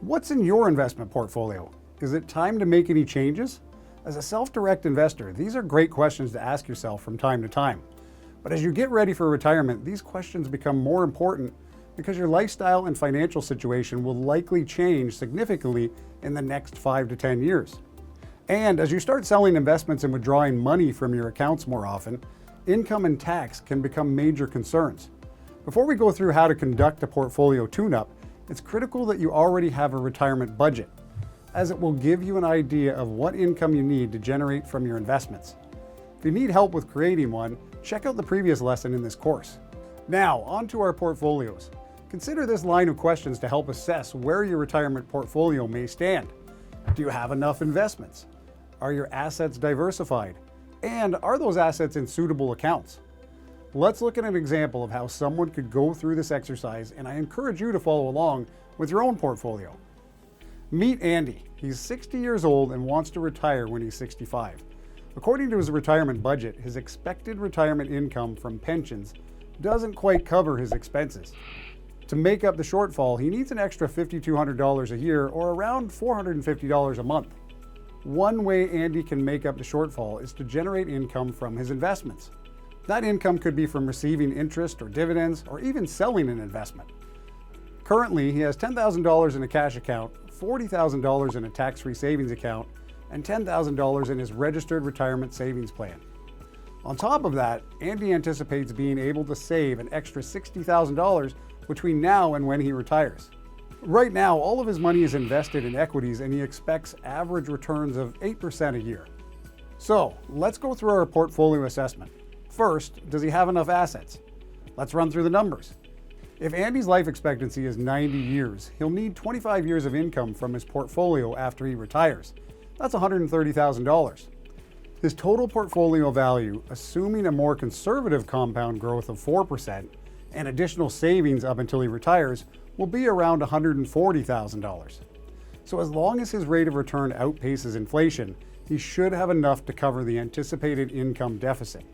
What's in your investment portfolio? Is it time to make any changes? As a self-direct investor, these are great questions to ask yourself from time to time. But as you get ready for retirement, these questions become more important because your lifestyle and financial situation will likely change significantly in the next 5 to 10 years. And as you start selling investments and withdrawing money from your accounts more often, income and tax can become major concerns. Before we go through how to conduct a portfolio tune-up, it's critical that you already have a retirement budget, as it will give you an idea of what income you need to generate from your investments. If you need help with creating one, check out the previous lesson in this course. Now, on to our portfolios. Consider this line of questions to help assess where your retirement portfolio may stand. Do you have enough investments? Are your assets diversified? And are those assets in suitable accounts? Let's look at an example of how someone could go through this exercise, and I encourage you to follow along with your own portfolio. Meet Andy. He's 60 years old and wants to retire when he's 65. According to his retirement budget, his expected retirement income from pensions doesn't quite cover his expenses. To make up the shortfall, he needs an extra $5,200 a year, or around $450 a month. One way Andy can make up the shortfall is to generate income from his investments. That income could be from receiving interest or dividends, or even selling an investment. Currently, he has $10,000 in a cash account, $40,000 in a tax-free savings account, and $10,000 in his registered retirement savings plan. On top of that, Andy anticipates being able to save an extra $60,000 between now and when he retires. Right now, all of his money is invested in equities, and he expects average returns of 8% a year. So, let's go through our portfolio assessment. First, does he have enough assets? Let's run through the numbers. If Andy's life expectancy is 90 years, he'll need 25 years of income from his portfolio after he retires. That's $130,000. His total portfolio value, assuming a more conservative compound growth of 4% and additional savings up until he retires, will be around $140,000. So as long as his rate of return outpaces inflation, he should have enough to cover the anticipated income deficit.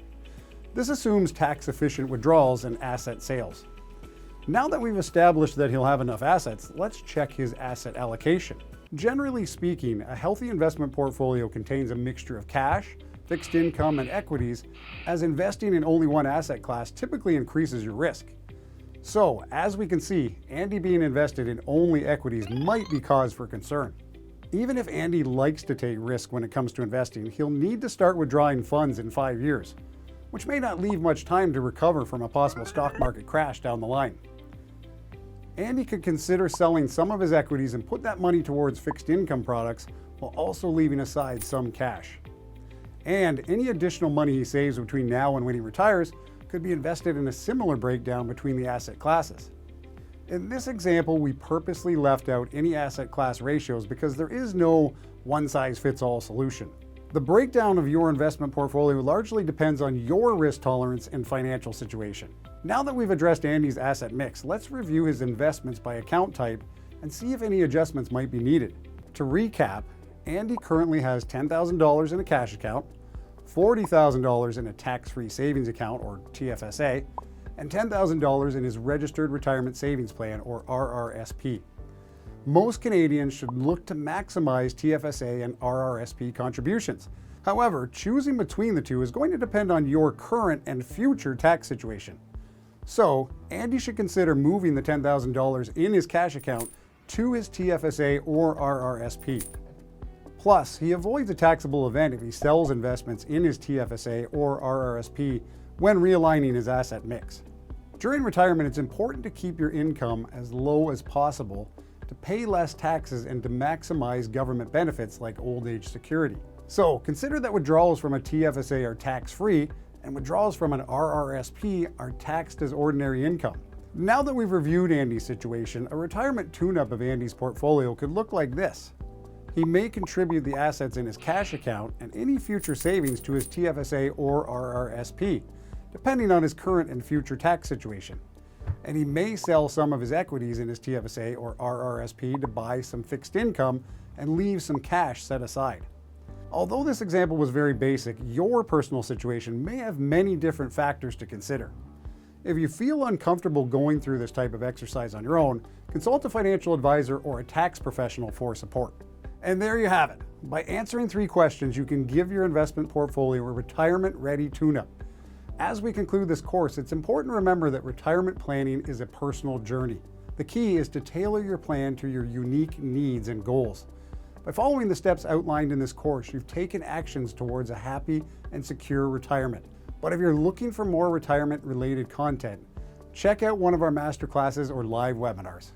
This assumes tax-efficient withdrawals and asset sales. Now that we've established that he'll have enough assets, let's check his asset allocation. Generally speaking, a healthy investment portfolio contains a mixture of cash, fixed income, and equities, as investing in only one asset class typically increases your risk. So, as we can see, Andy being invested in only equities might be cause for concern. Even if Andy likes to take risk when it comes to investing, he'll need to start withdrawing funds in 5 years, which may not leave much time to recover from a possible stock market crash down the line. Andy could consider selling some of his equities and put that money towards fixed income products while also leaving aside some cash. And any additional money he saves between now and when he retires could be invested in a similar breakdown between the asset classes. In this example, we purposely left out any asset class ratios because there is no one-size-fits-all solution. The breakdown of your investment portfolio largely depends on your risk tolerance and financial situation. Now that we've addressed Andy's asset mix, let's review his investments by account type and see if any adjustments might be needed. To recap, Andy currently has $10,000 in a cash account, $40,000 in a tax-free savings account, or TFSA, and $10,000 in his registered retirement savings plan, or RRSP. Most Canadians should look to maximize TFSA and RRSP contributions. However, choosing between the two is going to depend on your current and future tax situation. So, Andy should consider moving the $10,000 in his cash account to his TFSA or RRSP. Plus, he avoids a taxable event if he sells investments in his TFSA or RRSP when realigning his asset mix. During retirement, it's important to keep your income as low as possible to pay less taxes and to maximize government benefits like old age security. So consider that withdrawals from a TFSA are tax-free and withdrawals from an RRSP are taxed as ordinary income. Now that we've reviewed Andy's situation, a retirement tune-up of Andy's portfolio could look like this. He may contribute the assets in his cash account and any future savings to his TFSA or RRSP, depending on his current and future tax situation. And he may sell some of his equities in his TFSA or RRSP to buy some fixed income and leave some cash set aside. Although this example was very basic, your personal situation may have many different factors to consider. If you feel uncomfortable going through this type of exercise on your own, consult a financial advisor or a tax professional for support. And there you have it. By answering 3 questions, you can give your investment portfolio a retirement-ready tune-up. As we conclude this course, it's important to remember that retirement planning is a personal journey. The key is to tailor your plan to your unique needs and goals. By following the steps outlined in this course, you've taken actions towards a happy and secure retirement. But if you're looking for more retirement-related content, check out one of our masterclasses or live webinars.